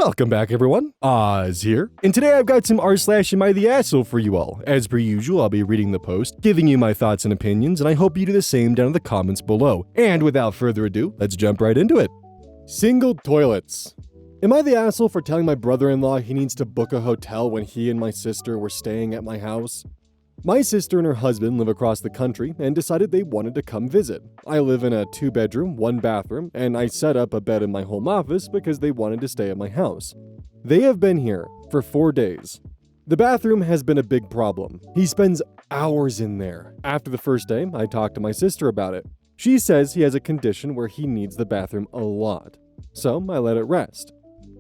Welcome back, everyone. Oz here, and today I've got some r/am I the asshole for you all. As per usual, I'll be reading the post, giving you my thoughts and opinions, and I hope you do the same down in the comments below. And without further ado, let's jump right into it. Single toilets. Am I the asshole for telling my brother-in-law he needs to book a hotel when he and my sister were staying at my house? My sister and her husband live across the country and decided they wanted to come visit. I live in a 2-bedroom, 1-bathroom, and I set up a bed in my home office because they wanted to stay at my house. They have been here for 4 days. The bathroom has been a big problem. He spends hours in there. After the first day, I talked to my sister about it. She says he has a condition where he needs the bathroom a lot. So I let it rest.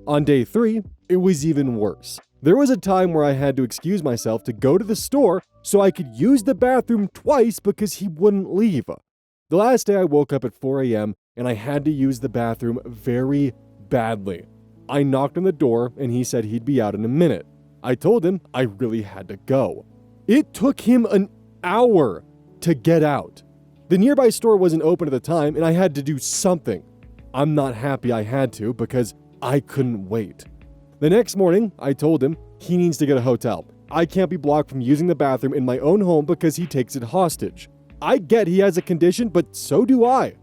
On day 3, it was even worse. There was a time where I had to excuse myself to go to the store so I could use the bathroom twice because he wouldn't leave. The last day I woke up at 4 a.m. and I had to use the bathroom very badly. I knocked on the door and he said he'd be out in a minute. I told him I really had to go. It took him an hour to get out. The nearby store wasn't open at the time and I had to do something. I'm not happy I had to because I couldn't wait. The next morning, I told him he needs to get a hotel. I can't be blocked from using the bathroom in my own home because he takes it hostage. I get he has a condition, but so do I.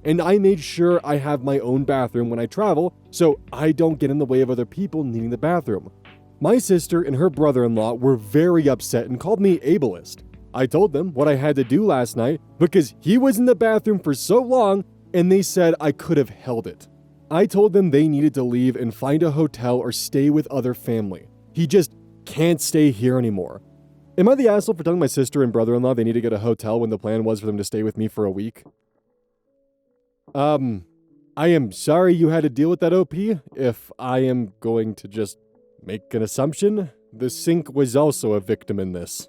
And I made sure I have my own bathroom when I travel so I don't get in the way of other people needing the bathroom. My sister and her brother-in-law were very upset and called me ableist. I told them what I had to do last night because he was in the bathroom for so long and they said I could have held it. I told them they needed to leave and find a hotel or stay with other family. He just can't stay here anymore. Am I the asshole for telling my sister and brother-in-law they need to get a hotel when the plan was for them to stay with me for a week? I am sorry you had to deal with that, OP. If I am going to just make an assumption, the sink was also a victim in this.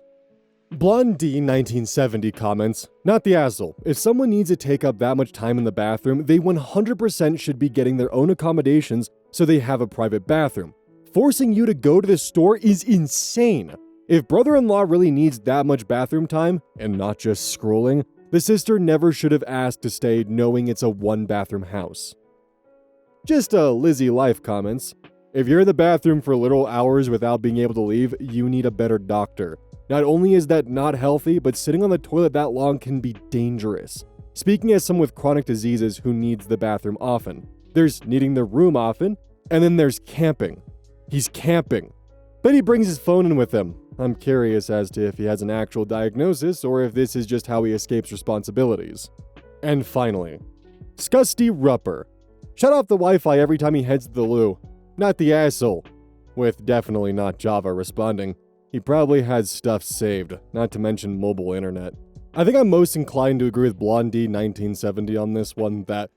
Blondie 1970 comments, not the asshole. If someone needs to take up that much time in the bathroom, they 100% should be getting their own accommodations so they have a private bathroom. Forcing you to go to the store is insane. If brother-in-law really needs that much bathroom time, and not just scrolling, the sister never should have asked to stay knowing it's a 1-bathroom house. Just a Lizzie Life comments, if you're in the bathroom for literal hours without being able to leave, you need a better doctor. Not only is that not healthy, but sitting on the toilet that long can be dangerous. Speaking as someone with chronic diseases who needs the bathroom often. There's needing the room often, and then there's camping. He's camping. But he brings his phone in with him. I'm curious as to if he has an actual diagnosis or if this is just how he escapes responsibilities. And finally, Scusty Rupper. Shut off the Wi-Fi every time he heads to the loo. Not the asshole. With definitely not Java responding. He probably has stuff saved, not to mention mobile internet. I think I'm most inclined to agree with Blondie 1970 on this one that,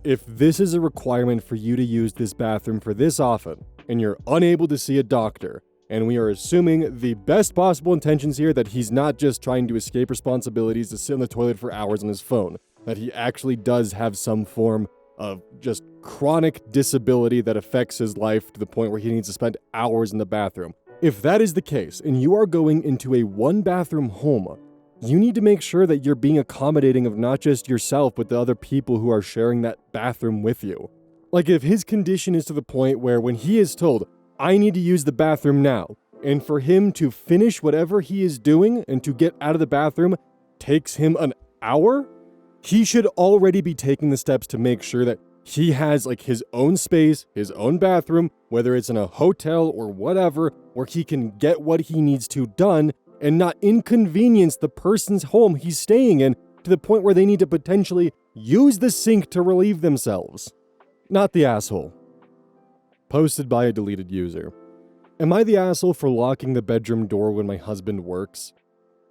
if this is a requirement for you to use this bathroom for this often, and you're unable to see a doctor, and we are assuming the best possible intentions here that he's not just trying to escape responsibilities to sit on the toilet for hours on his phone, that he actually does have some form of just chronic disability that affects his life to the point where he needs to spend hours in the bathroom. If that is the case, and you are going into a 1-bathroom home, you need to make sure that you're being accommodating of not just yourself, but the other people who are sharing that bathroom with you. If his condition is to the point where when he is told, I need to use the bathroom now, and for him to finish whatever he is doing and to get out of the bathroom takes him an hour, he should already be taking the steps to make sure that he has his own space, his own bathroom, whether it's in a hotel or whatever, where he can get what he needs to done and not inconvenience the person's home he's staying in to the point where they need to potentially use the sink to relieve themselves. Not the asshole. Posted by a deleted user. Am I the asshole for locking the bedroom door when my husband works?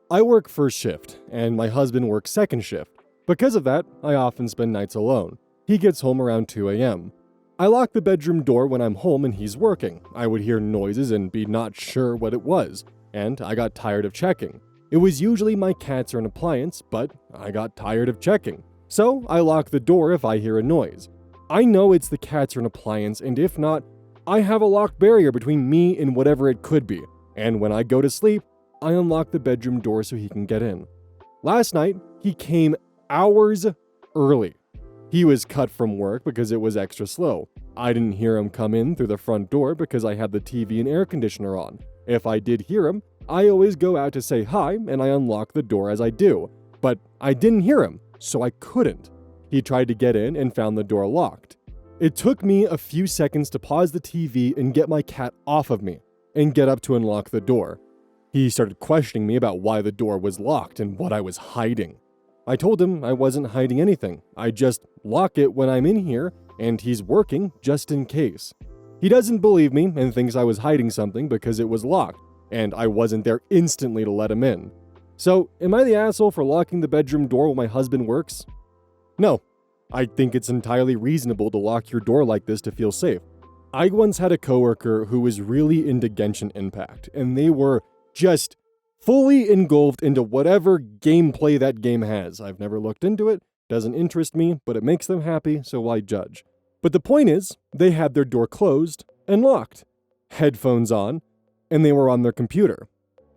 I work first shift, and my husband works second shift. Because of that, I often spend nights alone. He gets home around 2 a.m. I lock the bedroom door when I'm home and he's working. I would hear noises and be not sure what it was, and I got tired of checking. It was usually my cats or an appliance, but I got tired of checking. So I lock the door if I hear a noise. I know it's the cats or an appliance, and if not, I have a locked barrier between me and whatever it could be. And when I go to sleep, I unlock the bedroom door so he can get in. Last night, he came hours early. He was cut from work because it was extra slow. I didn't hear him come in through the front door because I had the TV and air conditioner on. If I did hear him, I always go out to say hi and I unlock the door as I do. But I didn't hear him, so I couldn't. He tried to get in and found the door locked. It took me a few seconds to pause the TV and get my cat off of me and get up to unlock the door. He started questioning me about why the door was locked and what I was hiding. I told him I wasn't hiding anything. I just lock it when I'm in here and he's working just in case. He doesn't believe me and thinks I was hiding something because it was locked and I wasn't there instantly to let him in. So, am I the asshole for locking the bedroom door while my husband works? No. I think it's entirely reasonable to lock your door like this to feel safe. I once had a coworker who was really into Genshin Impact, and they were just fully engulfed into whatever gameplay that game has. I've never looked into it, doesn't interest me, but it makes them happy, so why judge? But the point is, they had their door closed and locked, headphones on, and they were on their computer.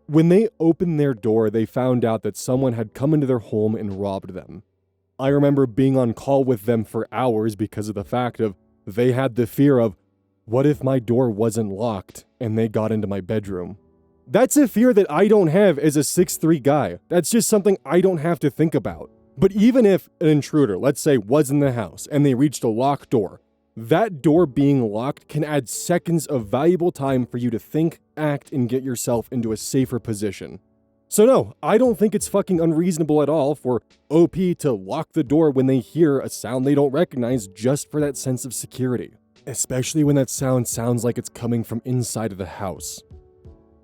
When they opened their door, they found out that someone had come into their home and robbed them. I remember being on call with them for hours because of the fact of they had the fear of, what if my door wasn't locked and they got into my bedroom? That's a fear that I don't have as a 6'3" guy. That's just something I don't have to think about. But even if an intruder, let's say, was in the house and they reached a locked door, that door being locked can add seconds of valuable time for you to think, act, and get yourself into a safer position. So no, I don't think it's fucking unreasonable at all for OP to lock the door when they hear a sound they don't recognize just for that sense of security. Especially when that sound sounds like it's coming from inside of the house.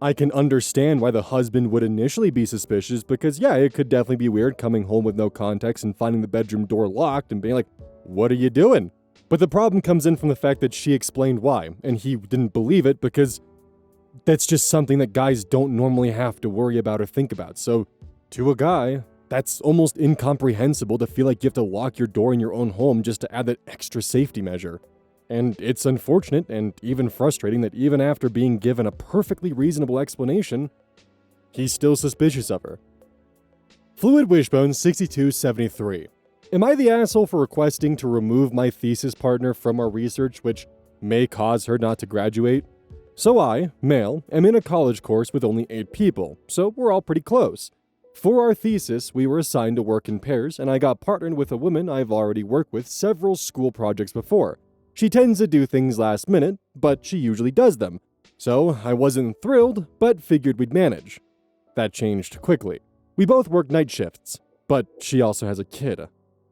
I can understand why the husband would initially be suspicious because yeah, it could definitely be weird coming home with no context and finding the bedroom door locked and being like, what are you doing? But the problem comes in from the fact that she explained why, and he didn't believe it because that's just something that guys don't normally have to worry about or think about. So, to a guy, that's almost incomprehensible to feel like you have to lock your door in your own home just to add that extra safety measure. And it's unfortunate and even frustrating that even after being given a perfectly reasonable explanation, he's still suspicious of her. Fluid Wishbone 6273. Am I the asshole for requesting to remove my thesis partner from our research, which may cause her not to graduate? So I, male, am in a college course with only 8 people, so we're all pretty close. For our thesis, we were assigned to work in pairs, and I got partnered with a woman I've already worked with several school projects before. She tends to do things last minute, but she usually does them. So I wasn't thrilled, but figured we'd manage. That changed quickly. We both work night shifts, but she also has a kid.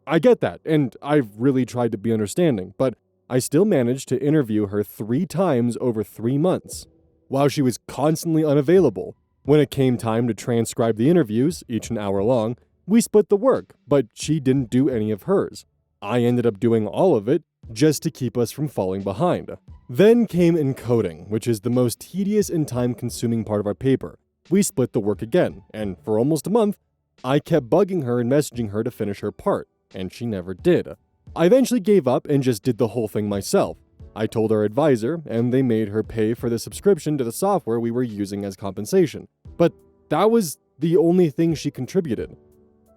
I get that, and I've really tried to be understanding, but I still managed to interview her 3 times over 3 months, while she was constantly unavailable. When it came time to transcribe the interviews, each an hour long, we split the work, but she didn't do any of hers. I ended up doing all of it, just to keep us from falling behind. Then came encoding, which is the most tedious and time-consuming part of our paper. We split the work again, and for almost a month, I kept bugging her and messaging her to finish her part, and she never did. I eventually gave up and just did the whole thing myself. I told our advisor, and they made her pay for the subscription to the software we were using as compensation. But that was the only thing she contributed.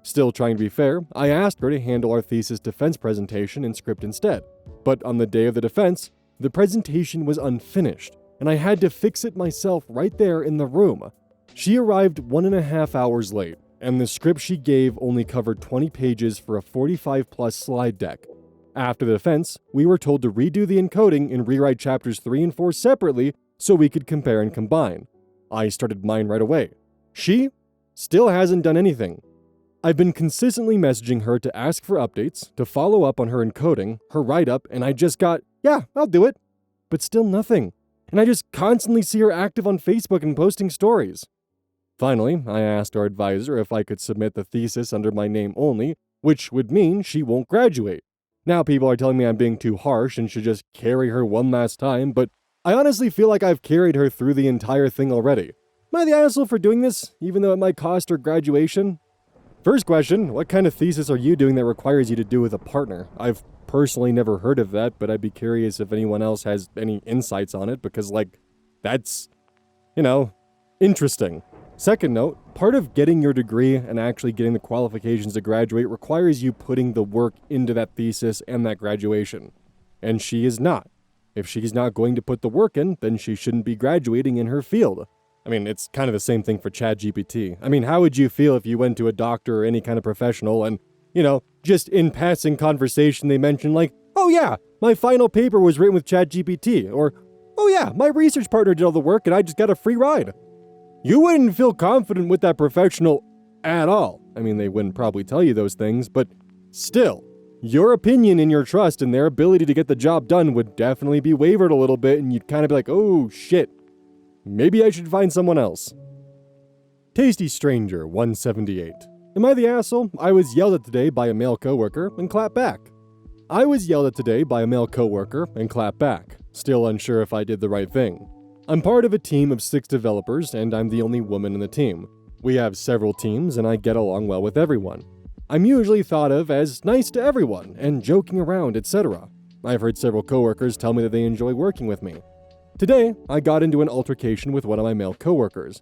Still trying to be fair, I asked her to handle our thesis defense presentation and script instead. But on the day of the defense, the presentation was unfinished, and I had to fix it myself right there in the room. She arrived 1.5 hours late, and the script she gave only covered 20 pages for a 45+ slide deck. After the defense, we were told to redo the encoding and rewrite chapters 3 and 4 separately so we could compare and combine. I started mine right away. She still hasn't done anything. I've been consistently messaging her to ask for updates, to follow up on her encoding, her write-up, and I just got, yeah, I'll do it. But still nothing. And I just constantly see her active on Facebook and posting stories. Finally, I asked our advisor if I could submit the thesis under my name only, which would mean she won't graduate. Now people are telling me I'm being too harsh and should just carry her one last time, but I honestly feel like I've carried her through the entire thing already. Am I the asshole for doing this, even though it might cost her graduation? First question, what kind of thesis are you doing that requires you to do with a partner? I've personally never heard of that, but I'd be curious if anyone else has any insights on it, because, that's, interesting. Second note, part of getting your degree and actually getting the qualifications to graduate requires you putting the work into that thesis and that graduation. And she is not. If she's not going to put the work in, then she shouldn't be graduating in her field. I mean, it's kind of the same thing for ChatGPT. I mean, how would you feel if you went to a doctor or any kind of professional and, just in passing conversation they mentioned like, oh yeah, my final paper was written with ChatGPT, or, oh yeah, my research partner did all the work and I just got a free ride. You wouldn't feel confident with that professional at all. I mean, they wouldn't probably tell you those things, but still, your opinion and your trust in their ability to get the job done would definitely be wavered a little bit, and you'd kind of be like, oh shit, maybe I should find someone else. Tasty Stranger 178. Am I the asshole? I was yelled at today by a male coworker and clapped back. I was yelled at today by a male coworker and clapped back. Still unsure if I did the right thing. I'm part of a team of 6 developers, and I'm the only woman in the team. We have several teams, and I get along well with everyone. I'm usually thought of as nice to everyone, and joking around, etc. I've heard several coworkers tell me that they enjoy working with me. Today, I got into an altercation with one of my male coworkers.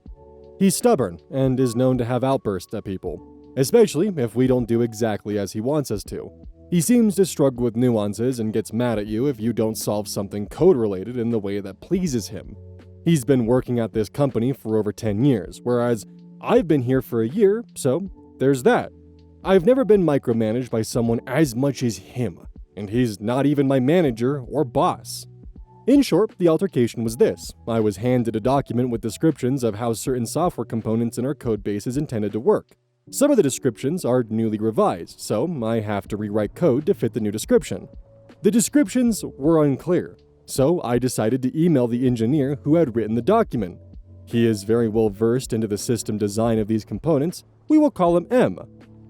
He's stubborn, and is known to have outbursts at people, especially if we don't do exactly as he wants us to. He seems to struggle with nuances and gets mad at you if you don't solve something code-related in the way that pleases him. He's been working at this company for over 10 years, whereas I've been here for a year, so there's that. I've never been micromanaged by someone as much as him, and he's not even my manager or boss. In short, the altercation was this. I was handed a document with descriptions of how certain software components in our codebase is intended to work. Some of the descriptions are newly revised, so I have to rewrite code to fit the new description. The descriptions were unclear, so I decided to email the engineer who had written the document. He is very well versed into the system design of these components. We will call him M.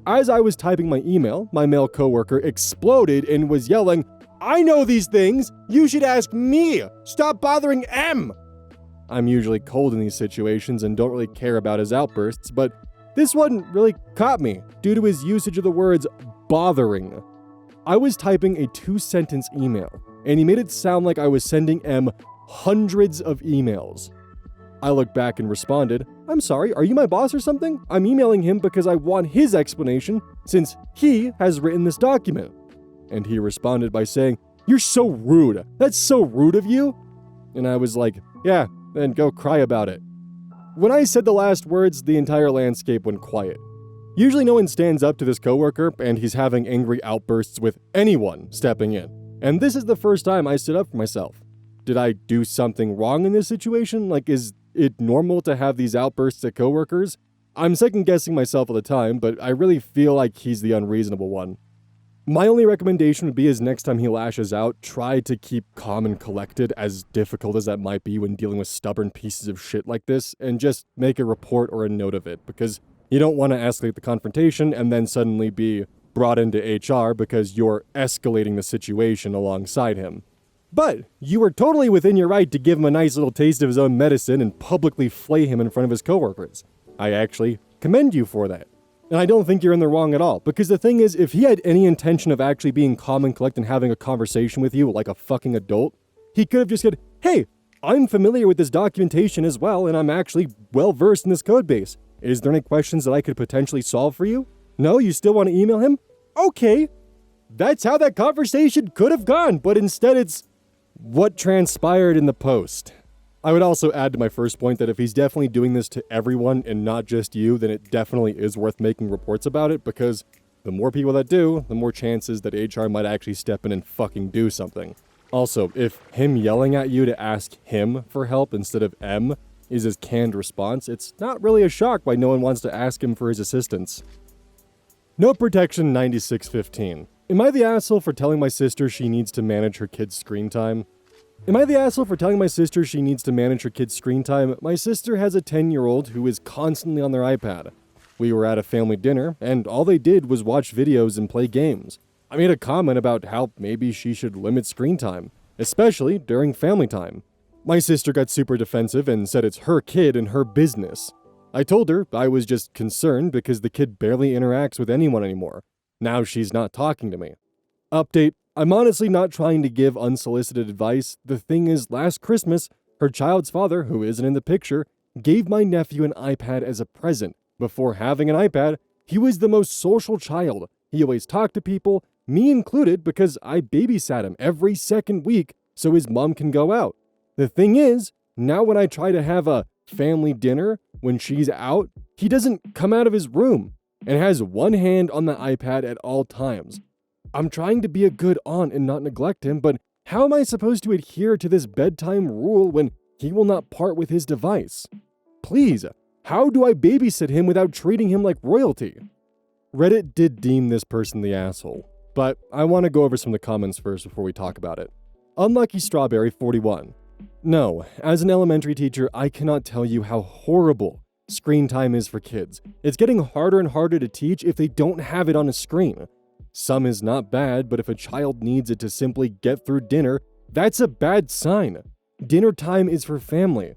As I was typing my email, my male coworker exploded and was yelling, "I know these things! You should ask me! Stop bothering M!" I'm usually cold in these situations and don't really care about his outbursts, but this one really caught me due to his usage of the words bothering. I was typing a 2-sentence email, and he made it sound like I was sending M hundreds of emails. I looked back and responded, "I'm sorry, are you my boss or something? I'm emailing him because I want his explanation since he has written this document." And he responded by saying, "You're so rude. That's so rude of you." And I was like, "Yeah, then go cry about it." When I said the last words, the entire landscape went quiet. Usually no one stands up to this coworker, and he's having angry outbursts with anyone stepping in. And this is the first time I stood up for myself. Did I do something wrong in this situation? Like, is it normal to have these outbursts at coworkers? I'm second-guessing myself all the time, but I really feel like he's the unreasonable one. My only recommendation would be is next time he lashes out, try to keep calm and collected, as difficult as that might be when dealing with stubborn pieces of shit like this, and just make a report or a note of it, because you don't want to escalate the confrontation and then suddenly be brought into HR because you're escalating the situation alongside him. But you were totally within your right to give him a nice little taste of his own medicine and publicly flay him in front of his coworkers. I actually commend you for that. And I don't think you're in the wrong at all, because the thing is, if he had any intention of actually being calm and collected and having a conversation with you like a fucking adult, he could have just said, "Hey, I'm familiar with this documentation as well, and I'm actually well-versed in this code base. Is there any questions that I could potentially solve for you? No, you still want to email him? Okay." That's how that conversation could have gone, but instead it's what transpired in the post. I would also add to my first point that if he's definitely doing this to everyone and not just you, then it definitely is worth making reports about it, because the more people that do, the more chances that HR might actually step in and fucking do something. Also, if him yelling at you to ask him for help instead of M is his canned response, it's not really a shock why no one wants to ask him for his assistance. No Protection 9615. Am I the asshole for telling my sister she needs to manage her kid's screen time? Am I the asshole for telling my sister she needs to manage her kid's screen time? My sister has a 10-year-old who is constantly on their iPad. We were at a family dinner, and all they did was watch videos and play games. I made a comment about how maybe she should limit screen time, especially during family time. My sister got super defensive and said it's her kid and her business. I told her I was just concerned because the kid barely interacts with anyone anymore. Now she's not talking to me. Update: I'm honestly not trying to give unsolicited advice. The thing is, last Christmas, her child's father, who isn't in the picture, gave my nephew an iPad as a present. Before having an iPad, he was the most social child. He always talked to people, me included, because I babysat him every second week, so his mom can go out. The thing is, now when I try to have a family dinner when she's out, he doesn't come out of his room and has one hand on the iPad at all times. I'm trying to be a good aunt and not neglect him, but how am I supposed to adhere to this bedtime rule when he will not part with his device? Please, how do I babysit him without treating him like royalty? Reddit did deem this person the asshole, but I want to go over some of the comments first before we talk about it. Unlucky Strawberry 41. No, as an elementary teacher, I cannot tell you how horrible screen time is for kids. It's getting harder and harder to teach if they don't have it on a screen. Some is not bad, but if a child needs it to simply get through dinner, that's a bad sign. Dinner time is for family.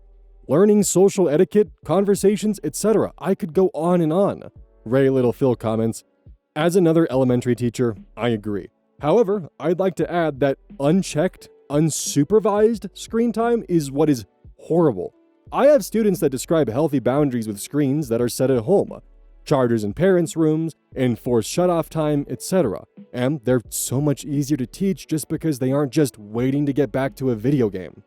Learning social etiquette, conversations, etc. I could go on and on. Ray Little Phil comments, as another elementary teacher, I agree. However, I'd like to add that unchecked, unsupervised screen time is what is horrible. I have students that describe healthy boundaries with screens that are set at home, chargers in parents' rooms, enforced shut-off time, etc. And they're so much easier to teach just because they aren't just waiting to get back to a video game.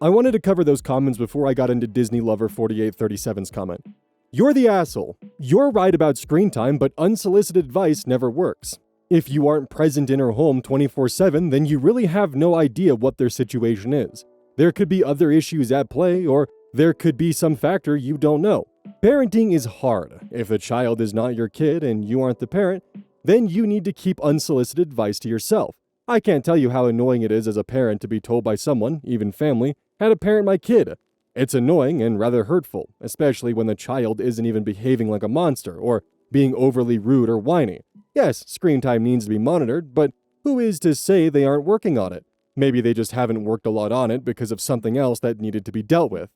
I wanted to cover those comments before I got into Disney Lover 4837's comment. You're the asshole. You're right about screen time, but unsolicited advice never works. If you aren't present in her home 24/7, then you really have no idea what their situation is. There could be other issues at play, or there could be some factor you don't know. Parenting is hard. If the child is not your kid and you aren't the parent, then you need to keep unsolicited advice to yourself. I can't tell you how annoying it is as a parent to be told by someone, even family, how to parent my kid. It's annoying and rather hurtful, especially when the child isn't even behaving like a monster or being overly rude or whiny. Yes, screen time needs to be monitored, but who is to say they aren't working on it? Maybe they just haven't worked a lot on it because of something else that needed to be dealt with.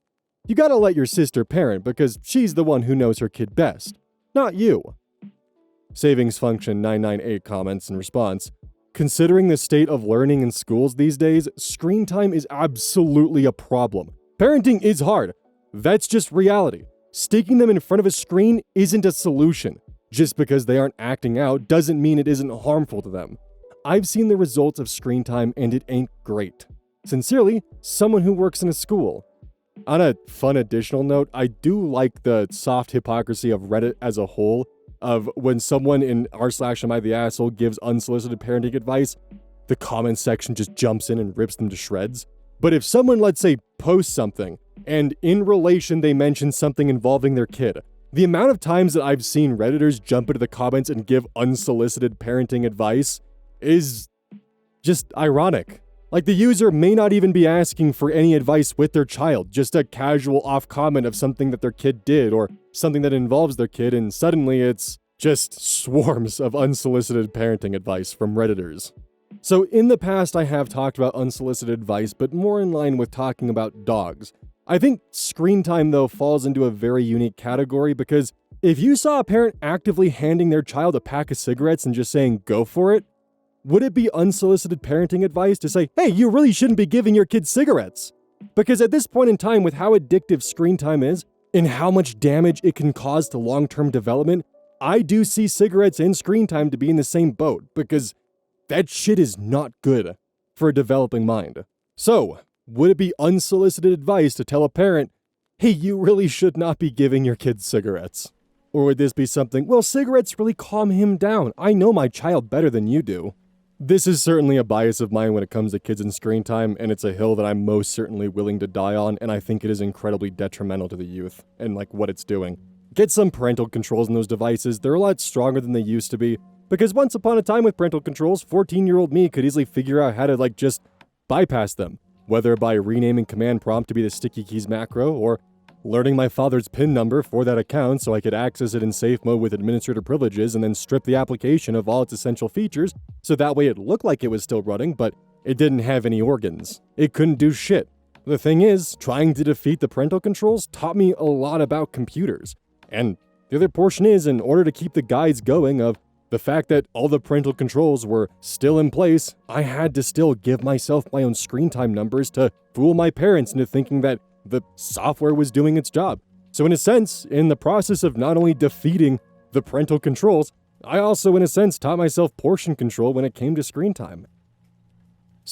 You gotta let your sister parent because she's the one who knows her kid best, not you. Savings Function 998 comments in response, considering the state of learning in schools these days, screen time is absolutely a problem. Parenting is hard. That's just reality. Sticking them in front of a screen isn't a solution. Just because they aren't acting out doesn't mean it isn't harmful to them. I've seen the results of screen time and it ain't great. Sincerely, someone who works in a school. On a fun additional note, I do like the soft hypocrisy of Reddit as a whole, of when someone in r/am I the asshole gives unsolicited parenting advice, the comments section just jumps in and rips them to shreds. But if someone, let's say, posts something, and in relation they mention something involving their kid, the amount of times that I've seen Redditors jump into the comments and give unsolicited parenting advice is just ironic. Like, the user may not even be asking for any advice with their child, just a casual off comment of something that their kid did or something that involves their kid, and suddenly it's just swarms of unsolicited parenting advice from Redditors. So in the past, I have talked about unsolicited advice, but more in line with talking about dogs. I think screen time, though, falls into a very unique category because if you saw a parent actively handing their child a pack of cigarettes and just saying, go for it, would it be unsolicited parenting advice to say, hey, you really shouldn't be giving your kids cigarettes? Because at this point in time, with how addictive screen time is and how much damage it can cause to long-term development, I do see cigarettes and screen time to be in the same boat because that shit is not good for a developing mind. So, would it be unsolicited advice to tell a parent, hey, you really should not be giving your kids cigarettes? Or would this be something, well, cigarettes really calm him down. I know my child better than you do. This is certainly a bias of mine when it comes to kids and screen time, and it's a hill that I'm most certainly willing to die on, and I think it is incredibly detrimental to the youth and like what it's doing. Get some parental controls in those devices. They're a lot stronger than they used to be, because once upon a time with parental controls, 14-year-old me could easily figure out how to just bypass them, whether by renaming command prompt to be the sticky keys macro, or learning my father's PIN number for that account so I could access it in safe mode with administrator privileges and then strip the application of all its essential features so that way it looked like it was still running, but it didn't have any organs. It couldn't do shit. The thing is, trying to defeat the parental controls taught me a lot about computers. And the other portion is, in order to keep the guides going of the fact that all the parental controls were still in place, I had to still give myself my own screen time numbers to fool my parents into thinking that the software was doing its job. So in a sense, in the process of not only defeating the parental controls, I also in a sense taught myself portion control when it came to screen time.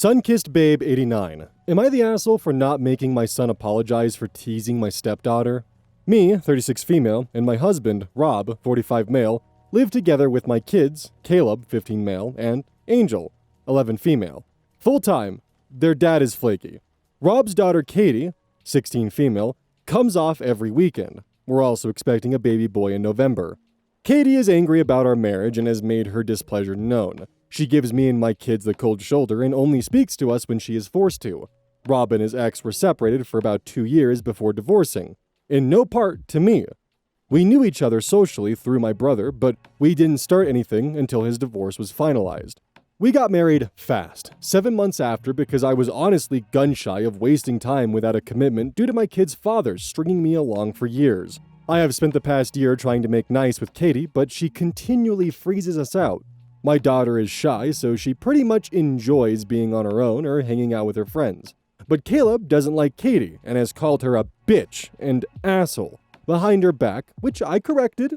Sun-Kissed Babe 89. Am I the asshole for not making my son apologize for teasing my stepdaughter? Me, 36 female, and my husband, Rob, 45 male, live together with my kids, Caleb, 15 male, and Angel, 11 female. Full-time. Their dad is flaky. Rob's daughter, Katie, 16 female, comes off every weekend. We're also expecting a baby boy in November. Katie is angry about our marriage and has made her displeasure known. She gives me and my kids the cold shoulder and only speaks to us when she is forced to. Rob and his ex were separated for about 2 years before divorcing, in no part to me. We knew each other socially through my brother, but we didn't start anything until his divorce was finalized. We got married fast, 7 months after, because I was honestly gun-shy of wasting time without a commitment due to my kids' fathers stringing me along for years. I have spent the past year trying to make nice with Katie, but she continually freezes us out. My daughter is shy, so she pretty much enjoys being on her own or hanging out with her friends. But Caleb doesn't like Katie and has called her a bitch and asshole behind her back, which I corrected.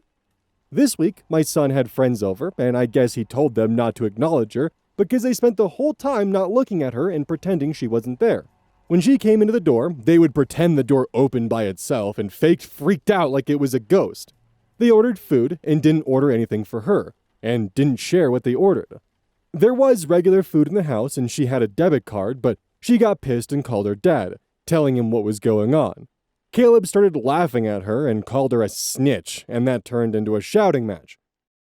This week, my son had friends over, and I guess he told them not to acknowledge her because they spent the whole time not looking at her and pretending she wasn't there. When she came into the door, they would pretend the door opened by itself and freaked out like it was a ghost. They ordered food and didn't order anything for her, and didn't share what they ordered. There was regular food in the house and she had a debit card, but she got pissed and called her dad, telling him what was going on. Caleb started laughing at her and called her a snitch, and that turned into a shouting match.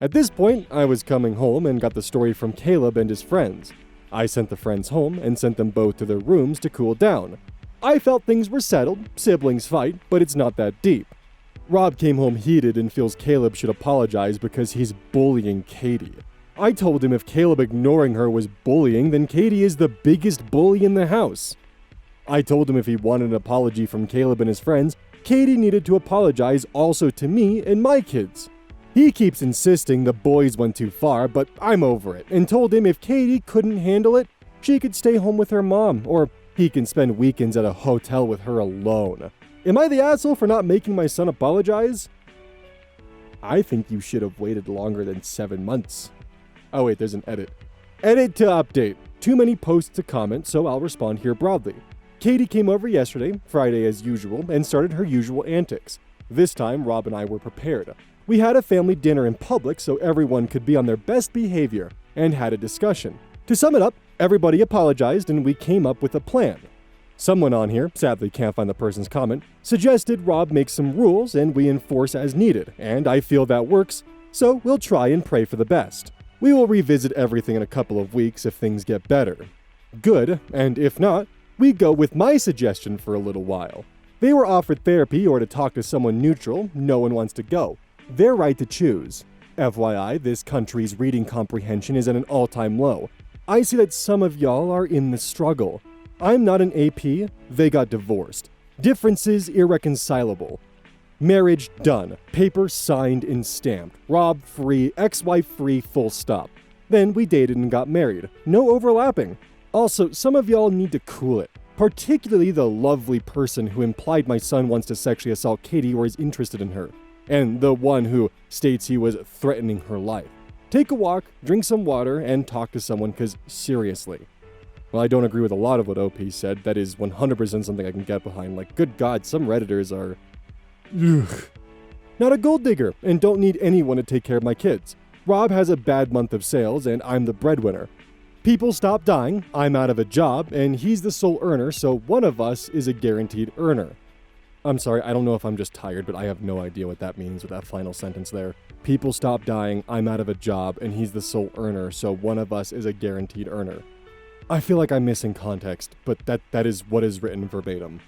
At this point, I was coming home and got the story from Caleb and his friends. I sent the friends home and sent them both to their rooms to cool down. I felt things were settled, siblings fight, but it's not that deep. Rob came home heated and feels Caleb should apologize because he's bullying Katie. I told him if Caleb ignoring her was bullying, then Katie is the biggest bully in the house. I told him if he wanted an apology from Caleb and his friends, Katie needed to apologize also to me and my kids. He keeps insisting the boys went too far, but I'm over it, and told him if Katie couldn't handle it, she could stay home with her mom, or he can spend weekends at a hotel with her alone. Am I the asshole for not making my son apologize? I think you should have waited longer than 7 months. Oh wait, there's an edit. Edit to update. Too many posts to comment, so I'll respond here broadly. Katie came over yesterday, Friday as usual, and started her usual antics. This time, Rob and I were prepared. We had a family dinner in public so everyone could be on their best behavior, and had a discussion. To sum it up, everybody apologized and we came up with a plan. Someone on here, sadly can't find the person's comment, suggested Rob make some rules and we enforce as needed, and I feel that works, so we'll try and pray for the best. We will revisit everything in a couple of weeks if things get better. Good, and if not, we go with my suggestion for a little while. They were offered therapy or to talk to someone neutral, no one wants to go. Their right to choose. FYI, this country's reading comprehension is at an all-time low. I see that some of y'all are in the struggle. I'm not an AP, they got divorced. Differences irreconcilable. Marriage done. Paper signed and stamped. Rob free, ex-wife free, full stop. Then we dated and got married. No overlapping. Also, some of y'all need to cool it. Particularly the lovely person who implied my son wants to sexually assault Katie or is interested in her. And the one who states he was threatening her life. Take a walk, drink some water, and talk to someone, cause seriously. Well, I don't agree with a lot of what OP said. That is 100% something I can get behind. Like, good God, some Redditors are... Ugh. Not a gold digger, and don't need anyone to take care of my kids. Rob has a bad month of sales, and I'm the breadwinner. People stop dying, I'm out of a job, and he's the sole earner, so one of us is a guaranteed earner. I'm sorry, I don't know if I'm just tired, but I have no idea what that means with that final sentence there. People stop dying, I'm out of a job, and he's the sole earner, so one of us is a guaranteed earner. I feel like I'm missing context, but that is what is written verbatim.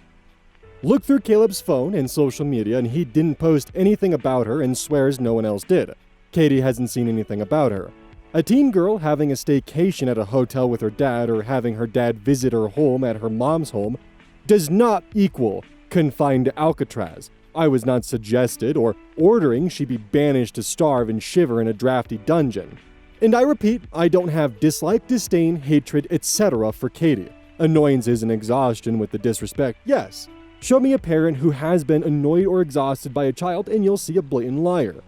Look through Caleb's phone and social media, and he didn't post anything about her and swears no one else did. Katie hasn't seen anything about her. A teen girl having a staycation at a hotel with her dad or having her dad visit her home at her mom's home does not equal confined to Alcatraz. I was not suggested or ordering she be banished to starve and shiver in a drafty dungeon. And I repeat, I don't have dislike, disdain, hatred, etc. for Katie. Annoyances and exhaustion with the disrespect, yes. Show me a parent who has been annoyed or exhausted by a child and you'll see a blatant liar.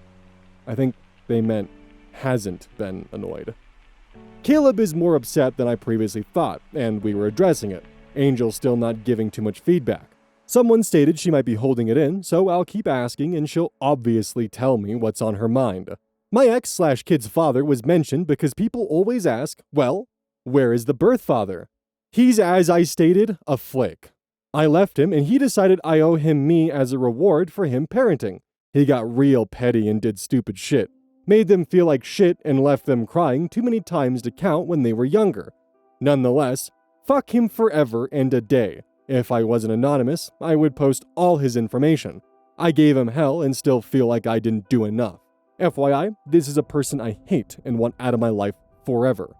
I think they meant hasn't been annoyed. Caleb is more upset than I previously thought, and we were addressing it. Angel still not giving too much feedback. Someone stated she might be holding it in, so I'll keep asking and she'll obviously tell me what's on her mind. My ex/kid's father was mentioned because people always ask, well, where is the birth father? He's, as I stated, a flake. I left him and he decided I owe him me as a reward for him parenting. He got real petty and did stupid shit. Made them feel like shit and left them crying too many times to count when they were younger. Nonetheless, fuck him forever and a day. If I wasn't anonymous, I would post all his information. I gave him hell and still feel like I didn't do enough. FYI, this is a person I hate and want out of my life forever.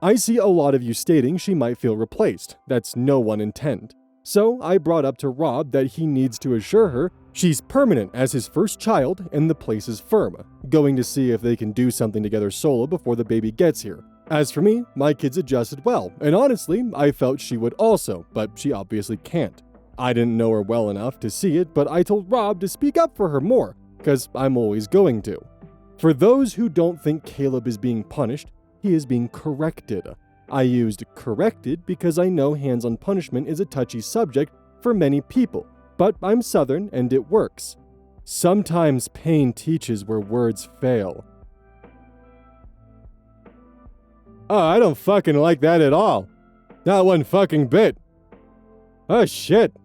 I see a lot of you stating she might feel replaced. That's no one intent. So I brought up to Rob that he needs to assure her she's permanent as his first child and the place is firm, going to see if they can do something together solo before the baby gets here. As for me, my kids adjusted well, and honestly, I felt she would also, but she obviously can't. I didn't know her well enough to see it, but I told Rob to speak up for her more, because I'm always going to. For those who don't think Caleb is being punished, he is being corrected. I used corrected because I know hands-on punishment is a touchy subject for many people, but I'm Southern and it works. Sometimes pain teaches where words fail. Oh, I don't fucking like that at all. Not one fucking bit. Oh shit.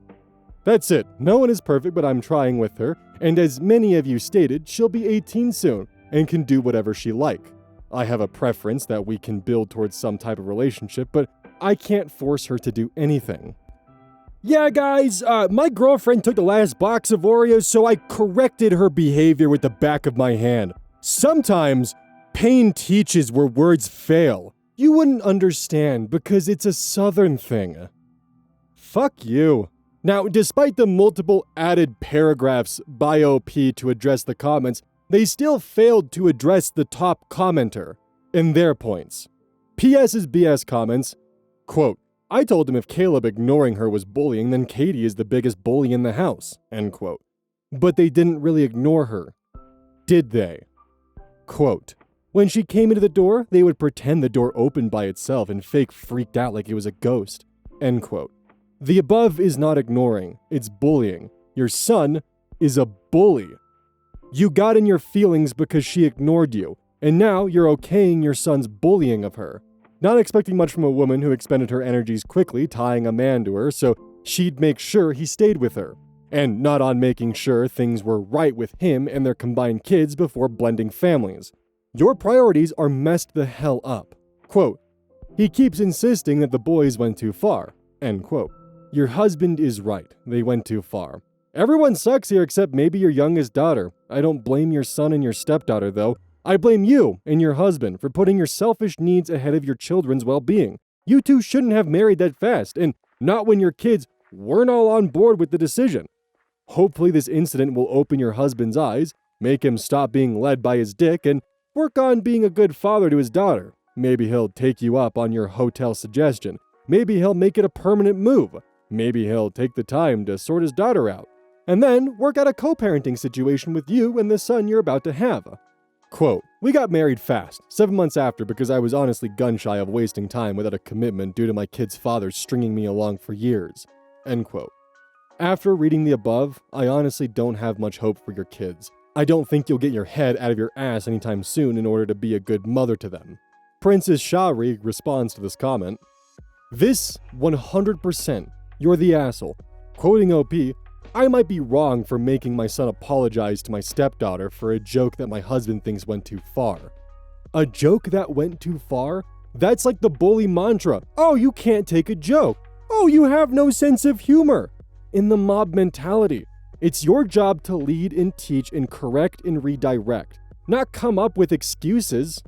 That's it. No one is perfect, but I'm trying with her, and as many of you stated, she'll be 18 soon and can do whatever she like. I have a preference that we can build towards some type of relationship, but I can't force her to do anything. Yeah, guys, my girlfriend took the last box of Oreos, so I corrected her behavior with the back of my hand. Sometimes pain teaches where words fail. You wouldn't understand because it's a Southern thing. Fuck you. Now, despite the multiple added paragraphs by OP to address the comments, they still failed to address the top commenter and their points. PS's BS comments, quote, I told him if Caleb ignoring her was bullying, then Katie is the biggest bully in the house, end quote. But they didn't really ignore her. Did they? Quote, when she came into the door, they would pretend the door opened by itself and fake freaked out like it was a ghost, end quote. The above is not ignoring, it's bullying. Your son is a bully. You got in your feelings because she ignored you, and now you're okaying your son's bullying of her. Not expecting much from a woman who expended her energies quickly tying a man to her so she'd make sure he stayed with her, and not on making sure things were right with him and their combined kids before blending families. Your priorities are messed the hell up. Quote, he keeps insisting that the boys went too far, end quote. Your husband is right, they went too far. Everyone sucks here except maybe your youngest daughter. I don't blame your son and your stepdaughter though. I blame you and your husband for putting your selfish needs ahead of your children's well-being. You two shouldn't have married that fast, and not when your kids weren't all on board with the decision. Hopefully this incident will open your husband's eyes, make him stop being led by his dick, and work on being a good father to his daughter. Maybe he'll take you up on your hotel suggestion. Maybe he'll make it a permanent move. Maybe he'll take the time to sort his daughter out. And then work out a co-parenting situation with you and the son you're about to have. Quote, we got married fast, 7 months after because I was honestly gun-shy of wasting time without a commitment due to my kid's father stringing me along for years. End quote. After reading the above, I honestly don't have much hope for your kids. I don't think you'll get your head out of your ass anytime soon in order to be a good mother to them. Princess Shari responds to this comment. This 100%, you're the asshole. Quoting OP, I might be wrong for making my son apologize to my stepdaughter for a joke that my husband thinks went too far. A joke that went too far? That's like the bully mantra. Oh, you can't take a joke. Oh, you have no sense of humor. In the mob mentality, it's your job to lead and teach and correct and redirect, not come up with excuses.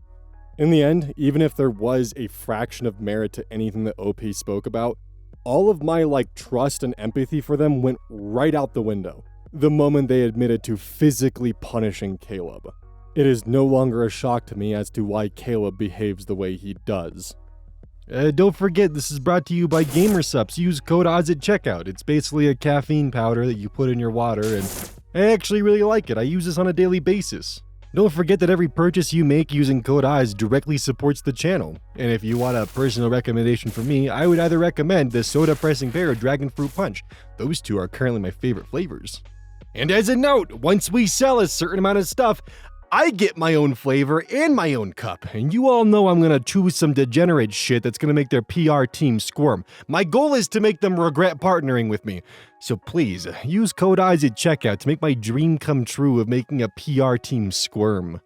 In the end, even if there was a fraction of merit to anything that OP spoke about, all of my trust and empathy for them went right out the window the moment they admitted to physically punishing Caleb. It is no longer a shock to me as to why Caleb behaves the way he does. Don't forget, this is brought to you by GamerSups. Use code ODDS at checkout. It's basically a caffeine powder that you put in your water, and I actually really like it. I use this on a daily basis. Don't forget that every purchase you make using code EYES directly supports the channel. And if you want a personal recommendation from me, I would either recommend the Soda Pressing Pear or Dragon Fruit Punch. Those two are currently my favorite flavors. And as a note, once we sell a certain amount of stuff, I get my own flavor and my own cup, and you all know I'm gonna choose some degenerate shit that's gonna make their PR team squirm. My goal is to make them regret partnering with me. So please, use code EYES at checkout to make my dream come true of making a PR team squirm.